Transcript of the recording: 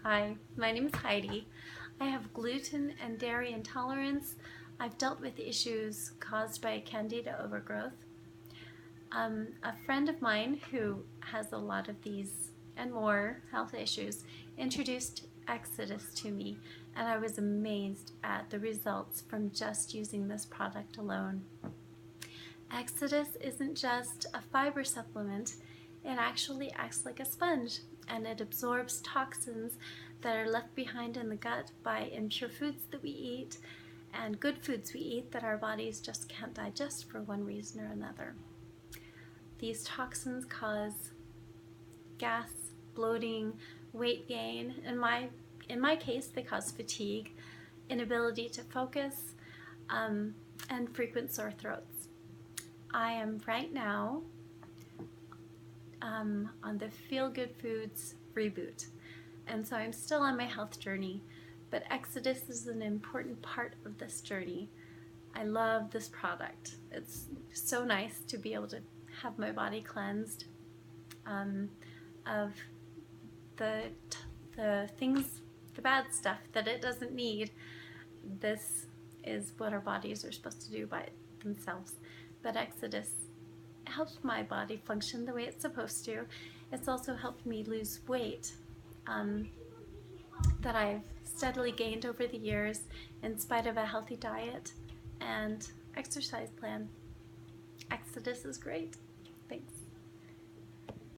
Hi, my name is Heidi. I have gluten and dairy intolerance. I've dealt with issues caused by candida overgrowth. A friend of mine who has a lot of these and more health issues introduced Exodus to me, and I was amazed at the results from just using this product alone. Exodus isn't just a fiber supplement, it actually acts like a sponge, and it absorbs toxins that are left behind in the gut by impure foods that we eat and good foods we eat that our bodies just can't digest for one reason or another. These toxins cause gas, bloating, weight gain. In my case, they cause fatigue, inability to focus, and frequent sore throats. I am right now on the Feel Good Foods Reboot, and so I'm still on my health journey, but Exodus is an important part of this journey. I love this product. It's so nice to be able to have my body cleansed of the things, the bad stuff that it doesn't need. This is what our bodies are supposed to do by themselves. But Exodus helps my body function the way it's supposed to. It's also helped me lose weight that I've steadily gained over the years in spite of a healthy diet and exercise plan. Exodus is great. Thanks.